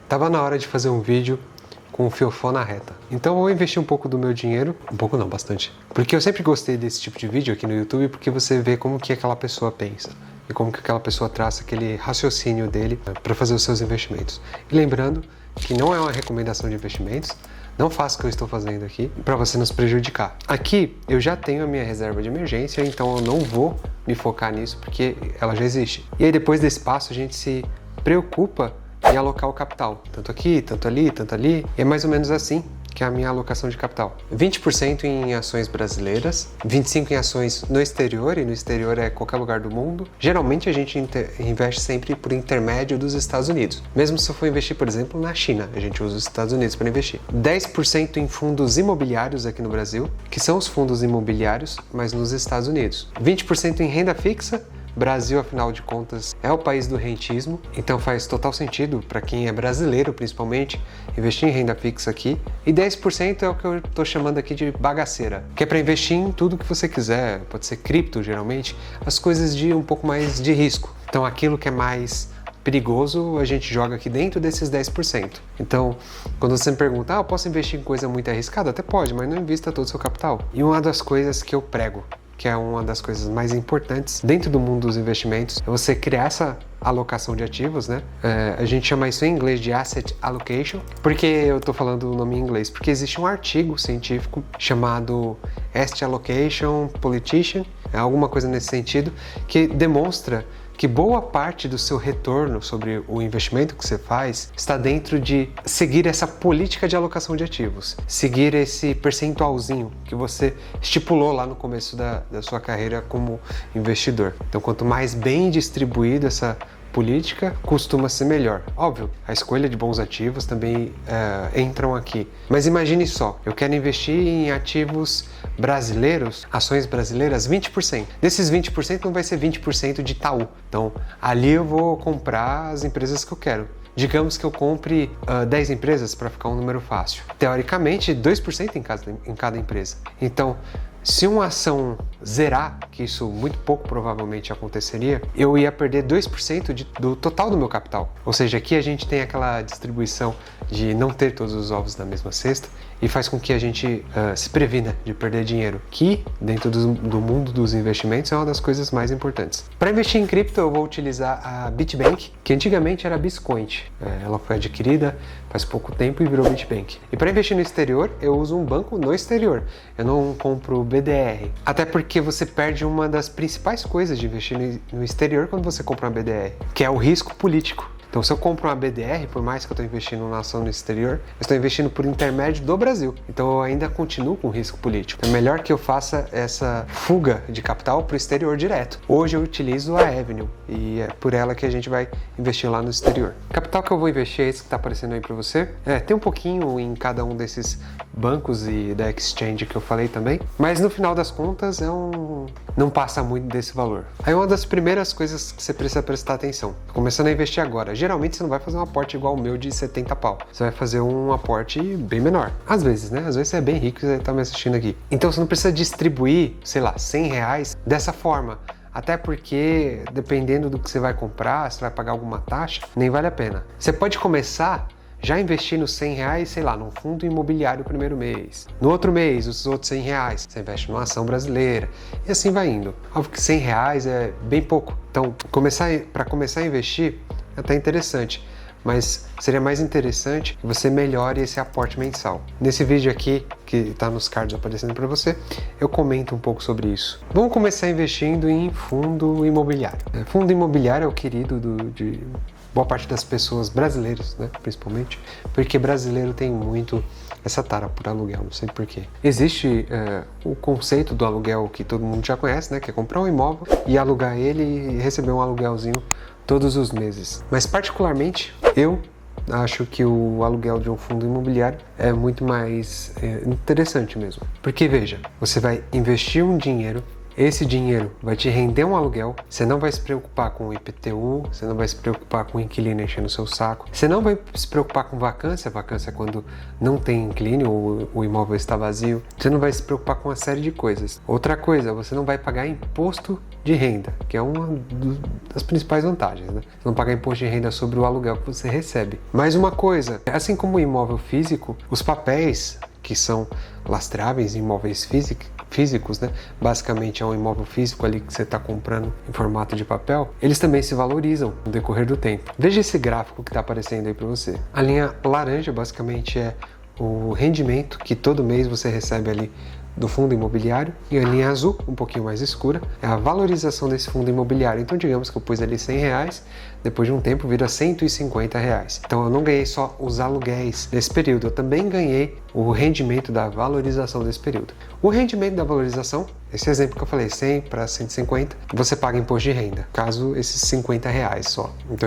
Tava na hora de fazer um vídeo com o fiofó na reta. Então eu vou investir um pouco do meu dinheiro, um pouco não, bastante. Porque eu sempre gostei desse tipo de vídeo aqui no YouTube, porque você vê como que aquela pessoa pensa e como que aquela pessoa traça aquele raciocínio dele para fazer os seus investimentos. E lembrando que não é uma recomendação de investimentos, não faça o que eu estou fazendo aqui para você nos prejudicar. Aqui eu já tenho a minha reserva de emergência, então eu não vou me focar nisso porque ela já existe. E aí depois desse passo a gente se preocupa em alocar o capital, tanto aqui, tanto ali, tanto ali, e é mais ou menos assim que é a minha alocação de capital. 20% em ações brasileiras, 25% em ações no exterior, e no exterior é qualquer lugar do mundo. Geralmente a gente investe sempre por intermédio dos Estados Unidos. Mesmo se eu for investir, por exemplo, na China, a gente usa os Estados Unidos para investir. 10% em fundos imobiliários aqui no Brasil, que são os fundos imobiliários, mas nos Estados Unidos. 20% em renda fixa. Brasil, afinal de contas, é o país do rentismo, então faz total sentido para quem é brasileiro, principalmente, investir em renda fixa aqui. E 10% é o que eu estou chamando aqui de bagaceira, que é para investir em tudo que você quiser, pode ser cripto, geralmente, as coisas de um pouco mais de risco. Então aquilo que é mais perigoso, a gente joga aqui dentro desses 10%. Então, quando você me pergunta, eu posso investir em coisa muito arriscada? Até pode, mas não invista todo o seu capital. E uma das coisas que eu prego, que é uma das coisas mais importantes dentro do mundo dos investimentos, é você criar essa alocação de ativos, né? A gente chama isso em inglês de Asset Allocation. Por que eu tô falando o nome em inglês? Porque existe um artigo científico chamado Asset Allocation Politician, alguma coisa nesse sentido, que demonstra que boa parte do seu retorno sobre o investimento que você faz está dentro de seguir essa política de alocação de ativos, seguir esse percentualzinho que você estipulou lá no começo da sua carreira como investidor. Então, quanto mais bem distribuído essa política, costuma ser melhor. Óbvio, a escolha de bons ativos também entram aqui. Mas imagine só, eu quero investir em ativos brasileiros, ações brasileiras, 20%. Desses 20% não vai ser 20% de Itaú. Então, ali eu vou comprar as empresas que eu quero. Digamos que eu compre 10 empresas para ficar um número fácil. Teoricamente, 2% em cada empresa. Então, se uma ação zerar, que isso muito pouco provavelmente aconteceria, eu ia perder 2% do total do meu capital. Ou seja, aqui a gente tem aquela distribuição de não ter todos os ovos na mesma cesta e faz com que a gente se previna de perder dinheiro, que dentro do mundo dos investimentos é uma das coisas mais importantes. Para investir em cripto eu vou utilizar a BitBank, que antigamente era Biscoint. Ela foi adquirida faz pouco tempo e virou BitBank. E para investir no exterior eu uso um banco no exterior, eu não compro BDR, até porque você perde uma das principais coisas de investir no exterior quando você compra uma BDR, que é o risco político. Então, se eu compro uma BDR, por mais que eu estou investindo numa ação no exterior, eu estou investindo por intermédio do Brasil. Então, eu ainda continuo com risco político. É melhor que eu faça essa fuga de capital para o exterior direto. Hoje eu utilizo a Avenue e é por ela que a gente vai investir lá no exterior. O capital que eu vou investir é esse que está aparecendo aí para você. Tem um pouquinho em cada um desses bancos e da exchange que eu falei também, mas no final das contas não passa muito desse valor. Aí uma das primeiras coisas que você precisa prestar atenção, começando a investir agora, geralmente você não vai fazer um aporte igual o meu de 70 pau, você vai fazer um aporte bem menor, às vezes, né? Às vezes você é bem rico e você tá me assistindo aqui. Então você não precisa distribuir, sei lá, R$100 dessa forma, até porque dependendo do que você vai comprar, se vai pagar alguma taxa, nem vale a pena. Você pode começar já investindo R$100, sei lá, num fundo imobiliário o primeiro mês. No outro mês, os outros R$100, você investe numa ação brasileira. E assim vai indo. Óbvio que R$100 é bem pouco. Então, para começar a investir, é até interessante. Mas seria mais interessante que você melhore esse aporte mensal. Nesse vídeo aqui, que está nos cards aparecendo para você, eu comento um pouco sobre isso. Vamos começar investindo em fundo imobiliário. Fundo imobiliário é o querido de boa parte das pessoas brasileiras, né, principalmente, porque brasileiro tem muito essa tara por aluguel, não sei porquê. Existe o conceito do aluguel que todo mundo já conhece, né, que é comprar um imóvel e alugar ele e receber um aluguelzinho todos os meses. Mas particularmente, eu acho que o aluguel de um fundo imobiliário é muito mais interessante mesmo. Porque veja, você vai investir um dinheiro esse dinheiro vai te render um aluguel, você não vai se preocupar com o IPTU, você não vai se preocupar com o inquilino enchendo o seu saco, você não vai se preocupar com vacância é quando não tem inquilino ou o imóvel está vazio, você não vai se preocupar com uma série de coisas. Outra coisa, você não vai pagar imposto de renda, que é uma das principais vantagens, né? Você não pagar imposto de renda sobre o aluguel que você recebe. Mais uma coisa, assim como o imóvel físico, os papéis que são lastráveis em imóveis físicos, né? Basicamente é um imóvel físico ali que você está comprando em formato de papel, eles também se valorizam no decorrer do tempo. Veja esse gráfico que está aparecendo aí para você. A linha laranja basicamente é o rendimento que todo mês você recebe ali do fundo imobiliário, e a linha azul, um pouquinho mais escura, é a valorização desse fundo imobiliário. Então digamos que eu pus ali R$100, depois de um tempo vira R$150. Então eu não ganhei só os aluguéis desse período, eu também ganhei o rendimento da valorização desse período. O rendimento da valorização, esse exemplo que eu falei, 100 para 150, você paga imposto de renda, caso esses R$50 só. Então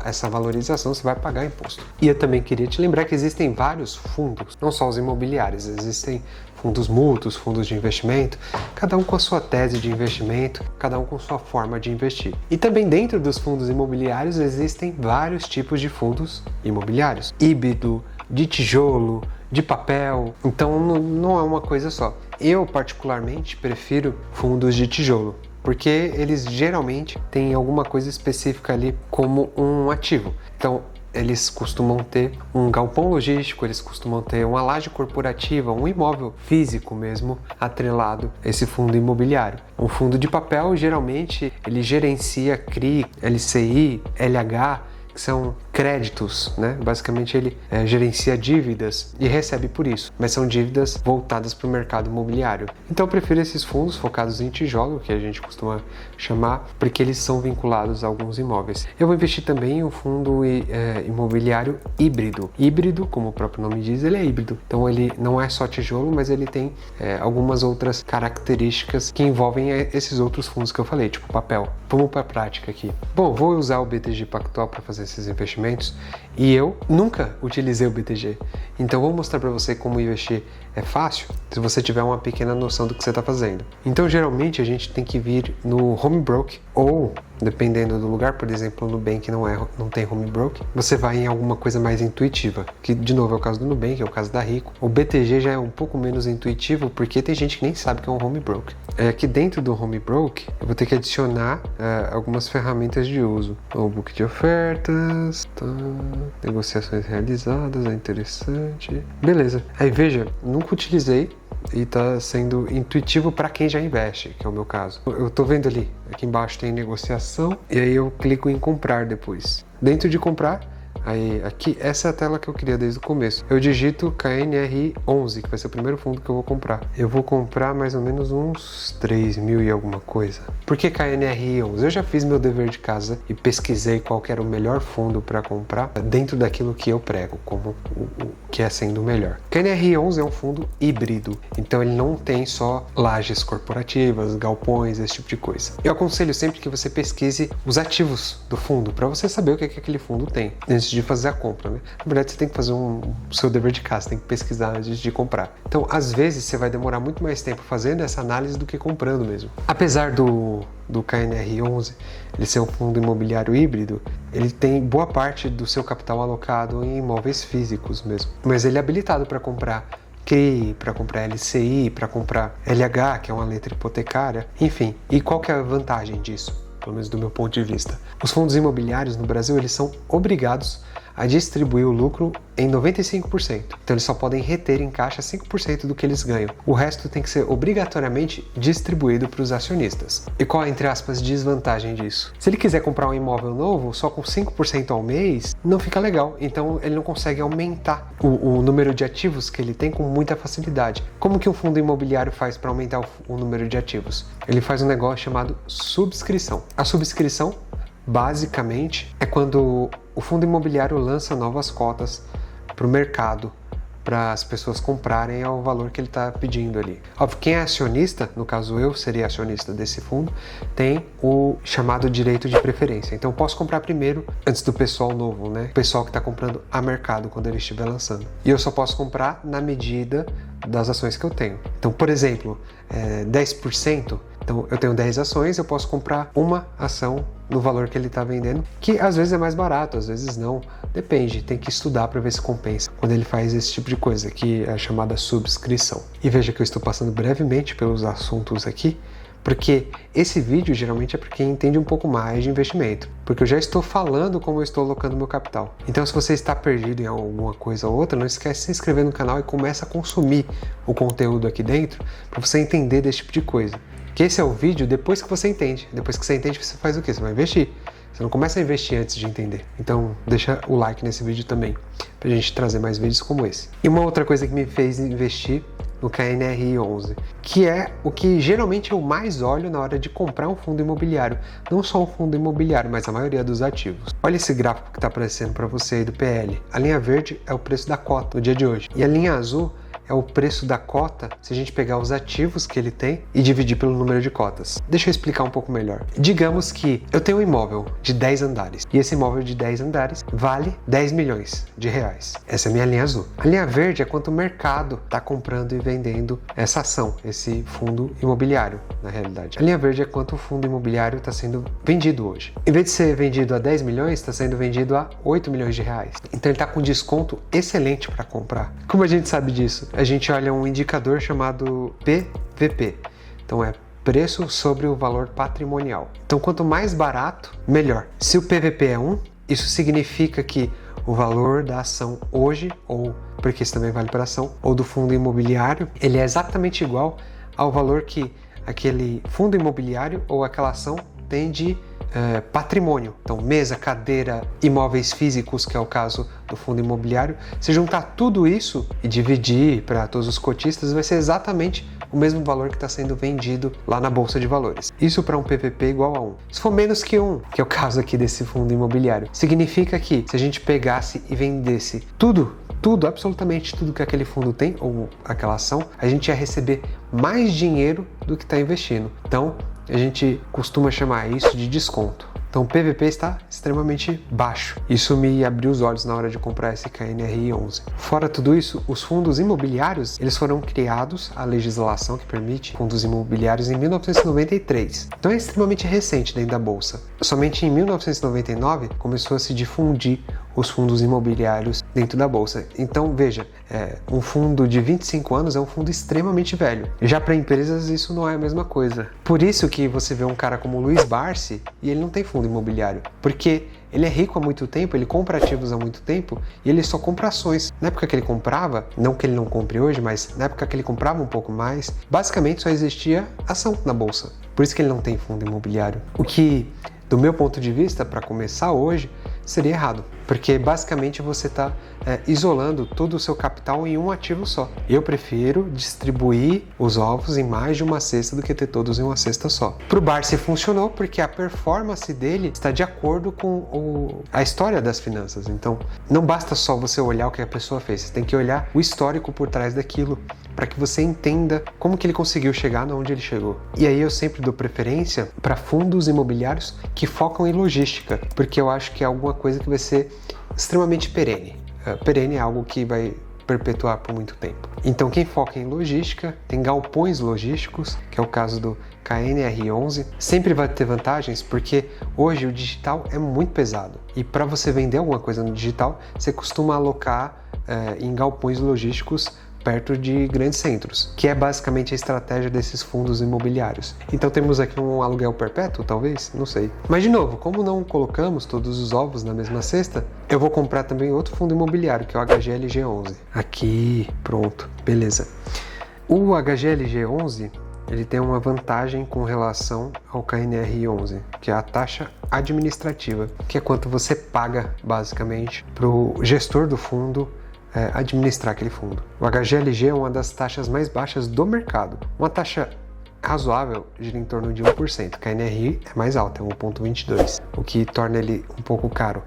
essa valorização você vai pagar imposto. E eu também queria te lembrar que existem vários fundos, não só os imobiliários, existem fundos mútuos, fundos de investimento, cada um com a sua tese de investimento, cada um com sua forma de investir. E também dentro dos fundos imobiliários existem vários tipos de fundos imobiliários, híbrido, de tijolo, de papel, então não é uma coisa só. Eu particularmente prefiro fundos de tijolo, porque eles geralmente têm alguma coisa específica ali como um ativo. Então eles costumam ter um galpão logístico, eles costumam ter uma laje corporativa, um imóvel físico mesmo atrelado a esse fundo imobiliário. Um fundo de papel, geralmente, ele gerencia CRI, LCI, LH, que são créditos, né? Basicamente ele gerencia dívidas e recebe por isso, mas são dívidas voltadas para o mercado imobiliário. Então eu prefiro esses fundos focados em tijolo, que a gente costuma chamar, porque eles são vinculados a alguns imóveis. Eu vou investir também em um fundo imobiliário híbrido. Híbrido, como o próprio nome diz, ele é híbrido. Então ele não é só tijolo, mas ele tem algumas outras características que envolvem esses outros fundos que eu falei, tipo papel. Vamos para a prática aqui. Bom, vou usar o BTG Pactual para fazer esses investimentos e eu nunca utilizei o BTG. Então vou mostrar para você como investir é fácil se você tiver uma pequena noção do que você está fazendo. Então geralmente a gente tem que vir no home broker ou, dependendo do lugar, por exemplo, o Nubank não tem home broker, você vai em alguma coisa mais intuitiva, que de novo é o caso do Nubank, é o caso da Rico. O BTG já é um pouco menos intuitivo porque tem gente que nem sabe que é um home broker. Aqui dentro do home broker eu vou ter que adicionar algumas ferramentas de uso. O book de ofertas, negociações realizadas, é interessante. Beleza. Aí veja, nunca utilizei e está sendo intuitivo para quem já investe, que é o meu caso. Eu estou vendo ali, aqui embaixo tem negociação e aí eu clico em comprar depois. Dentro de comprar, aí aqui, essa é a tela que eu queria desde o começo. Eu digito KNRI11, que vai ser o primeiro fundo que eu vou comprar. Eu vou comprar mais ou menos uns 3 mil e alguma coisa. Por que KNRI11? Eu já fiz meu dever de casa e pesquisei qual que era o melhor fundo para comprar dentro daquilo que eu prego, como o que é sendo o melhor. KNRI11 é um fundo híbrido, então ele não tem só lajes corporativas, galpões, esse tipo de coisa. Eu aconselho sempre que você pesquise os ativos do fundo, para você saber o que aquele fundo tem, antes de fazer a compra, né? Na verdade, você tem que fazer o seu dever de casa, tem que pesquisar antes de comprar. Então, às vezes, você vai demorar muito mais tempo fazendo essa análise do que comprando mesmo. Apesar do KNR11 ele ser um fundo imobiliário híbrido, ele tem boa parte do seu capital alocado em imóveis físicos mesmo. Mas ele é habilitado para comprar CRI, para comprar LCI, para comprar LH, que é uma letra hipotecária, enfim. E qual que é a vantagem disso? Pelo menos do meu ponto de vista. Os fundos imobiliários no Brasil, eles são obrigados a distribuir o lucro em 95%. Então eles só podem reter em caixa 5% do que eles ganham. O resto tem que ser obrigatoriamente distribuído para os acionistas. E qual é, entre aspas, desvantagem disso? Se ele quiser comprar um imóvel novo só com 5% ao mês, não fica legal. Então ele não consegue aumentar o número de ativos que ele tem com muita facilidade. Como que um fundo imobiliário faz para aumentar o número de ativos? Ele faz um negócio chamado subscrição. A subscrição, basicamente, é quando o fundo imobiliário lança novas cotas para o mercado para as pessoas comprarem ao valor que ele está pedindo ali. Óbvio, quem é acionista, no caso eu seria acionista desse fundo, tem o chamado direito de preferência. Então eu posso comprar primeiro antes do pessoal novo, né? O pessoal que está comprando a mercado quando ele estiver lançando. E eu só posso comprar na medida das ações que eu tenho. Então, por exemplo, 10%. Então eu tenho 10 ações, eu posso comprar uma ação no valor que ele está vendendo, que às vezes é mais barato, às vezes não, depende, tem que estudar para ver se compensa quando ele faz esse tipo de coisa, que é a chamada subscrição. E veja que eu estou passando brevemente pelos assuntos aqui, porque esse vídeo geralmente é para quem entende um pouco mais de investimento, porque eu já estou falando como eu estou alocando meu capital. Então, se você está perdido em alguma coisa ou outra, não esquece de se inscrever no canal e começa a consumir o conteúdo aqui dentro para você entender desse tipo de coisa. Que esse é o vídeo depois que você entende. Depois que você entende, você faz o quê? Você vai investir. Você não começa a investir antes de entender. Então, deixa o like nesse vídeo também, pra gente trazer mais vídeos como esse. E uma outra coisa que me fez investir no KNRI11, que é o que geralmente eu mais olho na hora de comprar um fundo imobiliário. Não só um fundo imobiliário, mas a maioria dos ativos. Olha esse gráfico que está aparecendo para você aí do PL. A linha verde é o preço da cota no dia de hoje. E a linha azul é o preço da cota se a gente pegar os ativos que ele tem e dividir pelo número de cotas. Deixa eu explicar um pouco melhor. Digamos que eu tenho um imóvel de 10 andares e esse imóvel de 10 andares vale 10 milhões de reais. Essa é a minha linha azul. A linha verde é quanto o mercado está comprando e vendendo essa ação, esse fundo imobiliário, na realidade. A linha verde é quanto o fundo imobiliário está sendo vendido hoje. Em vez de ser vendido a 10 milhões, está sendo vendido a 8 milhões de reais. Então ele está com desconto excelente para comprar. Como a gente sabe disso? A gente olha um indicador chamado PVP. Então é preço sobre o valor patrimonial. Então quanto mais barato, melhor. Se o PVP é 1, isso significa que o valor da ação hoje, ou porque isso também vale para ação, ou do fundo imobiliário, ele é exatamente igual ao valor que aquele fundo imobiliário ou aquela ação tem de patrimônio. Então, mesa, cadeira, imóveis físicos, que é o caso do fundo imobiliário. Se juntar tudo isso e dividir para todos os cotistas, vai ser exatamente o mesmo valor que está sendo vendido lá na Bolsa de Valores. Isso para um PVP igual a 1. Se for menos que 1, que é o caso aqui desse fundo imobiliário, significa que se a gente pegasse e vendesse tudo, absolutamente tudo que aquele fundo tem, ou aquela ação, a gente ia receber mais dinheiro do que está investindo. Então, a gente costuma chamar isso de desconto. Então o PVP está extremamente baixo. Isso me abriu os olhos na hora de comprar esse KNRI11. Fora tudo isso, os fundos imobiliários, eles foram criados, a legislação que permite fundos imobiliários, em 1993. Então é extremamente recente dentro da Bolsa. Somente em 1999 começou a se difundir os fundos imobiliários dentro da Bolsa. Então veja, um fundo de 25 anos é um fundo extremamente velho. Já para empresas isso não é a mesma coisa. Por isso que você vê um cara como o Luiz Barsi e ele não tem fundo imobiliário, porque ele é rico há muito tempo, ele compra ativos há muito tempo e ele só compra ações. Na época que ele comprava, não que ele não compre hoje, mas na época que ele comprava um pouco mais, basicamente só existia ação na bolsa. Por isso que ele não tem fundo imobiliário. O que, do meu ponto de vista, para começar hoje, seria errado, porque basicamente você está isolando todo o seu capital em um ativo só. Eu prefiro distribuir os ovos em mais de uma cesta do que ter todos em uma cesta só. Para o Barsi funcionou porque a performance dele está de acordo com a história das finanças. Então, não basta só você olhar o que a pessoa fez, você tem que olhar o histórico por trás daquilo, para que você entenda como que ele conseguiu chegar onde ele chegou. E aí eu sempre dou preferência para fundos imobiliários que focam em logística, porque eu acho que é alguma coisa que vai ser extremamente perene. Perene é algo que vai perpetuar por muito tempo. Então quem foca em logística, tem galpões logísticos, que é o caso do KNRI11, sempre vai ter vantagens, porque hoje o digital é muito pesado. E para você vender alguma coisa no digital, você costuma alocar em galpões logísticos perto de grandes centros, que é basicamente a estratégia desses fundos imobiliários. Então temos aqui um aluguel perpétuo, talvez? Não sei. Mas de novo, como não colocamos todos os ovos na mesma cesta, eu vou comprar também outro fundo imobiliário, que é o HGLG11. Aqui, pronto, beleza. O HGLG11, ele tem uma vantagem com relação ao KNRI11, que é a taxa administrativa, que é quanto você paga, basicamente, para o gestor do fundo administrar aquele fundo. O HGLG é uma das taxas mais baixas do mercado. Uma taxa razoável gira em torno de 1%. O KNRI é mais alto, é 1,22%, o que torna ele um pouco caro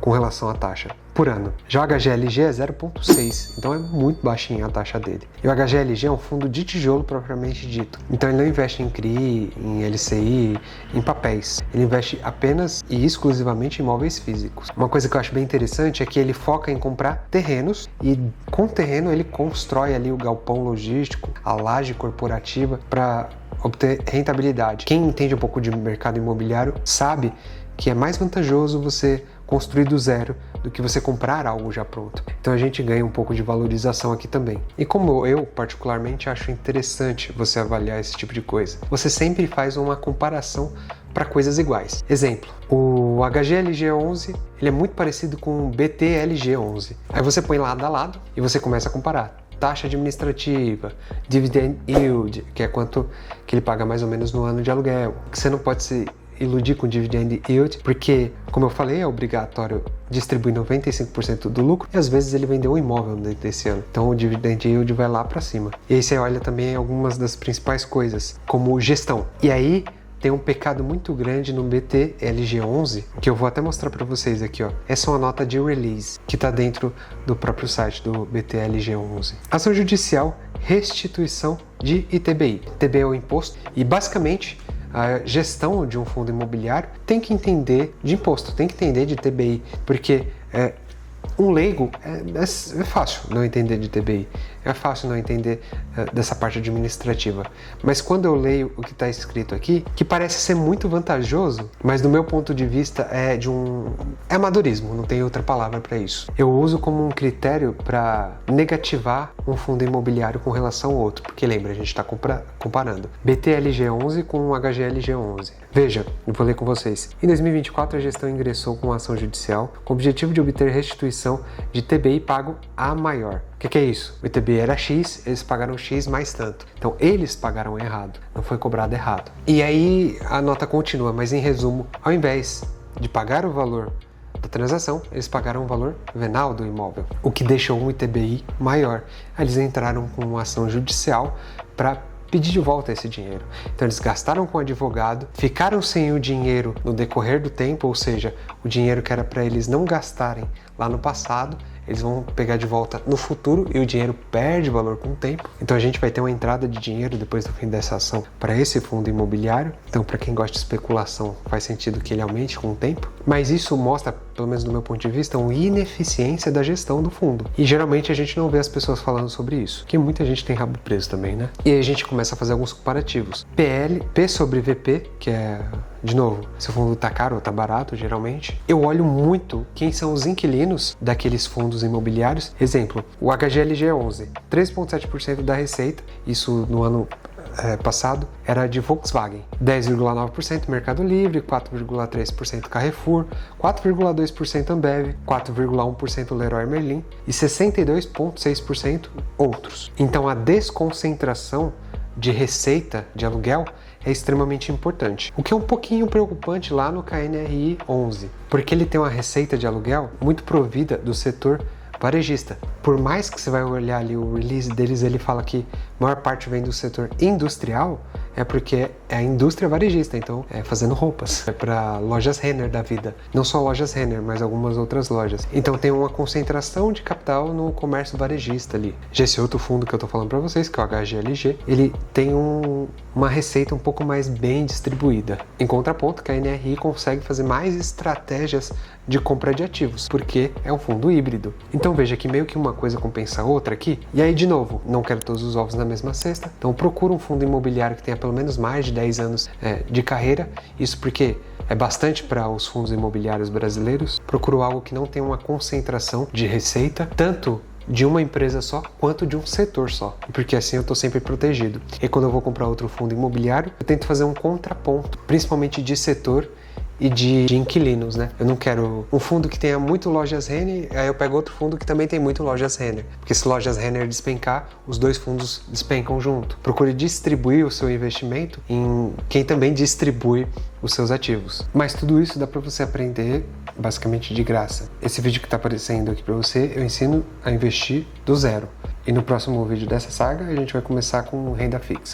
com relação à taxa. por ano. Já o HGLG é 0,6, então é muito baixinha a taxa dele. E o HGLG é um fundo de tijolo propriamente dito. Então ele não investe em CRI, em LCI, em papéis. Ele investe apenas e exclusivamente em imóveis físicos. Uma coisa que eu acho bem interessante é que ele foca em comprar terrenos e com o terreno ele constrói ali o galpão logístico, a laje corporativa para obter rentabilidade. Quem entende um pouco de mercado imobiliário sabe que é mais vantajoso você construir do zero do que você comprar algo já pronto. Então a gente ganha um pouco de valorização aqui também. E como eu particularmente acho interessante você avaliar esse tipo de coisa, você sempre faz uma comparação para coisas iguais. Exemplo, o HGLG11 ele é muito parecido com o BTLG11. Aí você põe lado a lado e você começa a comparar. Taxa administrativa, dividend yield, que é quanto que ele paga mais ou menos no ano de aluguel. Você não pode se iludir com dividend yield, porque, como eu falei, é obrigatório distribuir 95% do lucro e às vezes ele vendeu um imóvel desse ano. Então o dividend yield vai lá para cima. E aí você olha também algumas das principais coisas, como gestão. E aí tem um pecado muito grande no BTLG11, que eu vou até mostrar para vocês aqui, ó. Essa é uma nota de release que está dentro do próprio site do BTLG11. Ação judicial, restituição de ITBI. ITBI é o imposto e basicamente a gestão de um fundo imobiliário tem que entender de imposto, tem que entender de ITBI, porque um leigo é fácil não entender de ITBI, é fácil não entender dessa parte administrativa. Mas quando eu leio o que está escrito aqui, que parece ser muito vantajoso, mas do meu ponto de vista é amadorismo, não tem outra palavra para isso. Eu uso como um critério para negativar um fundo imobiliário com relação ao outro, porque lembra, a gente está comparando BTLG11 com o HGLG11. Veja, eu vou ler com vocês. Em 2024, a gestão ingressou com uma ação judicial com o objetivo de obter restituição de ITBI pago a maior. O que é isso? O ITBI era X, eles pagaram X mais tanto. Então, eles pagaram errado, não foi cobrado errado. E aí, a nota continua, mas em resumo, ao invés de pagar o valor da transação, eles pagaram o valor venal do imóvel, o que deixou um ITBI maior. Aí eles entraram com uma ação judicial para pedir de volta esse dinheiro. Então eles gastaram com o advogado, ficaram sem o dinheiro no decorrer do tempo, ou seja, o dinheiro que era para eles não gastarem lá no passado, eles vão pegar de volta no futuro e o dinheiro perde valor com o tempo. Então a gente vai ter uma entrada de dinheiro depois do fim dessa ação para esse fundo imobiliário. Então para quem gosta de especulação faz sentido que ele aumente com o tempo. Mas isso mostra, pelo menos do meu ponto de vista, uma ineficiência da gestão do fundo. E geralmente a gente não vê as pessoas falando sobre isso, porque muita gente tem rabo preso também, né? E aí a gente começa a fazer alguns comparativos. P sobre VP, que é, de novo, se o fundo tá caro ou tá barato, geralmente. Eu olho muito quem são os inquilinos daqueles fundos imobiliários. Exemplo, o HGLG11, 3,7% da receita, isso no ano passado, era de Volkswagen, 10,9% Mercado Livre, 4,3% Carrefour, 4,2% Ambev, 4,1% Leroy Merlin e 62,6% outros. Então a desconcentração de receita de aluguel é extremamente importante. O que é um pouquinho preocupante lá no KNRI 11, porque ele tem uma receita de aluguel muito provida do setor varejista. Por mais que você vai olhar ali o release deles, ele fala que a maior parte vem do setor industrial, é porque é a indústria varejista, então é fazendo roupas. É para lojas Renner da vida. Não só lojas Renner, mas algumas outras lojas. Então tem uma concentração de capital no comércio varejista ali. Já esse outro fundo que eu tô falando para vocês, que é o HGLG, ele tem uma receita um pouco mais bem distribuída. Em contraponto, que a NRI consegue fazer mais estratégias de compra de ativos, porque é um fundo híbrido. Então veja que meio que uma coisa compensa a outra aqui. E aí, de novo, não quero todos os ovos na mesma cesta. Então procura um fundo imobiliário que tenha pelo menos mais de 10 anos de carreira. Isso porque é bastante para os fundos imobiliários brasileiros. Procuro algo que não tenha uma concentração de receita, tanto de uma empresa só, quanto de um setor só, porque assim eu estou sempre protegido. E quando eu vou comprar outro fundo imobiliário, eu tento fazer um contraponto, principalmente de setor e de inquilinos, né? Eu não quero um fundo que tenha muito lojas Renner, aí eu pego outro fundo que também tem muito lojas Renner, porque se lojas Renner despencar, os dois fundos despencam junto. Procure distribuir o seu investimento em quem também distribui os seus ativos. Mas tudo isso dá para você aprender basicamente de graça. Esse vídeo que está aparecendo aqui para você, eu ensino a investir do zero. E no próximo vídeo dessa saga, a gente vai começar com renda fixa.